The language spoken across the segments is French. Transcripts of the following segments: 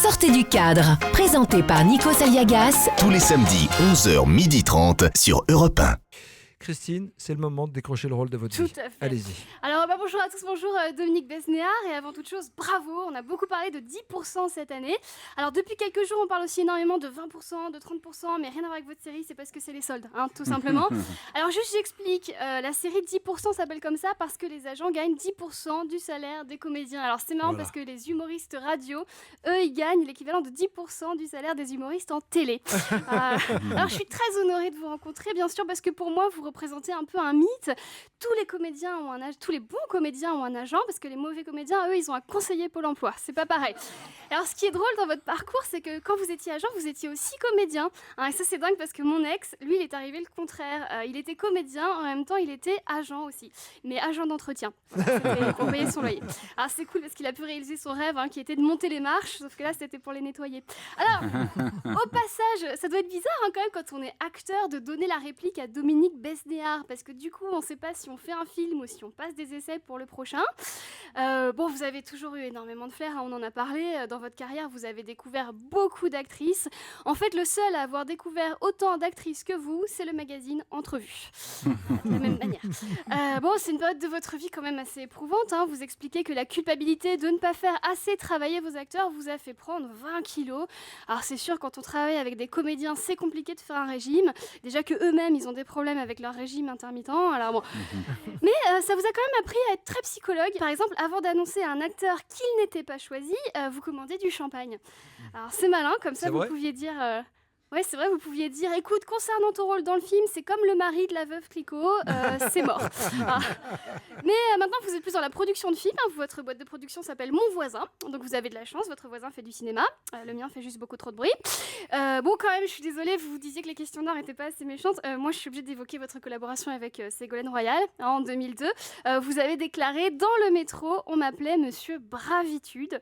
Sortez du cadre, présenté par Nikos Aliagas. Tous les samedis, 11h, 12h30 sur Europe 1. Christine, c'est le moment de décrocher le rôle de votre vie. Tout à fait. Allez-y. Alors bonjour à tous, bonjour Dominique Besnéard, et avant toute chose, bravo, on a beaucoup parlé de 10% cette année. Alors depuis quelques jours, on parle aussi énormément de 20%, de 30%, mais rien à voir avec votre série, c'est parce que c'est les soldes, tout simplement. Alors juste j'explique, la série 10% s'appelle comme ça parce que les agents gagnent 10% du salaire des comédiens. Alors c'est marrant parce que les humoristes radio, eux, ils gagnent l'équivalent de 10% du salaire des humoristes en télé. Alors je suis très honorée de vous rencontrer, bien sûr, parce que pour moi, vous représentez un peu un mythe. Tous les comédiens ont un agent, tous les bons comédiens ont un agent, parce que les mauvais comédiens, eux, ils ont un conseiller Pôle emploi. C'est pas pareil. Alors, ce qui est drôle dans votre parcours, c'est que quand vous étiez agent, vous étiez aussi comédien. Et ça, c'est dingue parce que mon ex, lui, il est arrivé le contraire. Il était comédien, en même temps, il était agent aussi, mais agent d'entretien. C'était pour payer son loyer. Alors, c'est cool parce qu'il a pu réaliser son rêve, qui était de monter les marches, sauf que là, c'était pour les nettoyer. Alors, au passage, ça doit être bizarre quand même quand on est acteur de donner la réplique à Dominique Besnéard, parce que du coup, on ne sait pas si on fait un film ou si on passe des essais pour le prochain. Vous avez toujours eu énormément de flair, on en a parlé. Dans votre carrière, vous avez découvert beaucoup d'actrices. En fait, le seul à avoir découvert autant d'actrices que vous, c'est le magazine Entrevue. De la même manière. C'est une période de votre vie quand même assez éprouvante. Vous expliquez que la culpabilité de ne pas faire assez travailler vos acteurs vous a fait prendre 20 kilos. Alors c'est sûr, quand on travaille avec des comédiens, c'est compliqué de faire un régime. Déjà que eux-mêmes, ils ont des problèmes avec leur régime intermittent. Alors bon. Mais ça vous a quand même appris à être très psychologue. Par exemple, avant d'annoncer à un acteur qu'il n'était pas choisi, vous commandiez du champagne. Alors c'est malin, comme ça vous pouviez dire... Ouais, c'est vrai, vous pouviez dire, écoute, concernant ton rôle dans le film, c'est comme le mari de la veuve Clicquot, c'est mort. Mais maintenant, vous êtes plus dans la production de films. Votre boîte de production s'appelle Mon Voisin. Donc vous avez de la chance, votre voisin fait du cinéma. Le mien fait juste beaucoup trop de bruit. Quand même, je suis désolée, vous disiez que les questions d'art n'étaient pas assez méchantes. Moi, je suis obligée d'évoquer votre collaboration avec Ségolène Royal en 2002. Vous avez déclaré, dans le métro, on m'appelait Monsieur Bravitude.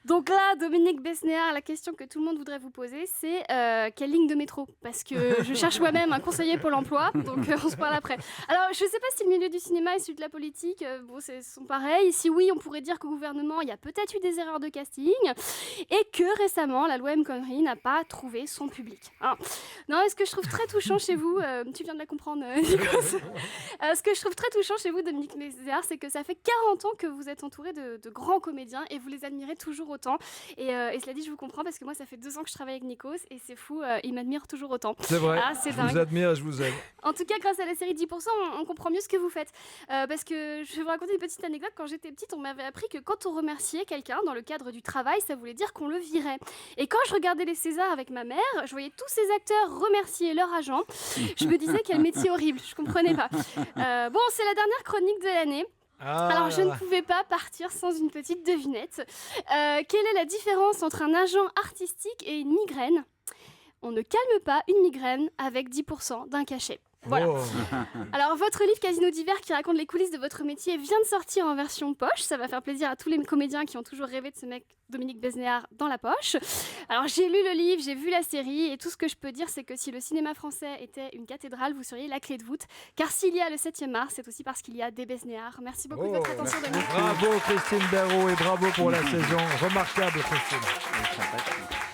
Donc là, Dominique Besnéard, la question que tout le monde voudrait vous poser, c'est quelle ligne de métro, parce que je cherche moi-même un conseiller Pôle emploi, donc on se parle après. Alors, je ne sais pas si le milieu du cinéma et celui de la politique sont pareils. Si oui, on pourrait dire qu'au gouvernement, il y a peut-être eu des erreurs de casting et que récemment, la loi El Khomri n'a pas trouvé son public. Non, ce que je trouve très touchant chez vous, tu viens de la comprendre, Nikos. Ce que je trouve très touchant chez vous, Dominique Besnéard, c'est que ça fait 40 ans que vous êtes entouré de grands comédiens et vous les admirez toujours autant. Et cela dit, je vous comprends parce que moi, ça fait 2 ans que je travaille avec Nikos et c'est fou. Il m'admire toujours autant. C'est vrai, c'est je dingue. vous admire et je vous aime. En tout cas, grâce à la série 10%, on comprend mieux ce que vous faites. Parce que je vais vous raconter une petite anecdote. Quand j'étais petite, on m'avait appris que quand on remerciait quelqu'un dans le cadre du travail, ça voulait dire qu'on le virait. Et quand je regardais les Césars avec ma mère, je voyais tous ces acteurs remercier leur agent. Je me disais quel métier horrible, je comprenais pas. C'est la dernière chronique de l'année. Alors, je ne pouvais pas partir sans une petite devinette. Quelle est la différence entre un agent artistique et une migraine ? On ne calme pas une migraine avec 10% d'un cachet. Voilà. Oh. Alors, votre livre Casino d'hiver qui raconte les coulisses de votre métier vient de sortir en version poche. Ça va faire plaisir à tous les comédiens qui ont toujours rêvé de ce mec Dominique Besnéard dans la poche. Alors, j'ai lu le livre, j'ai vu la série et tout ce que je peux dire, c'est que si le cinéma français était une cathédrale, vous seriez la clé de voûte. Car s'il y a le 7e art, c'est aussi parce qu'il y a des Besnéards. Merci beaucoup de votre attention, Dominique. Bravo Christine Béraud et bravo pour la saison. Remarquable Christine.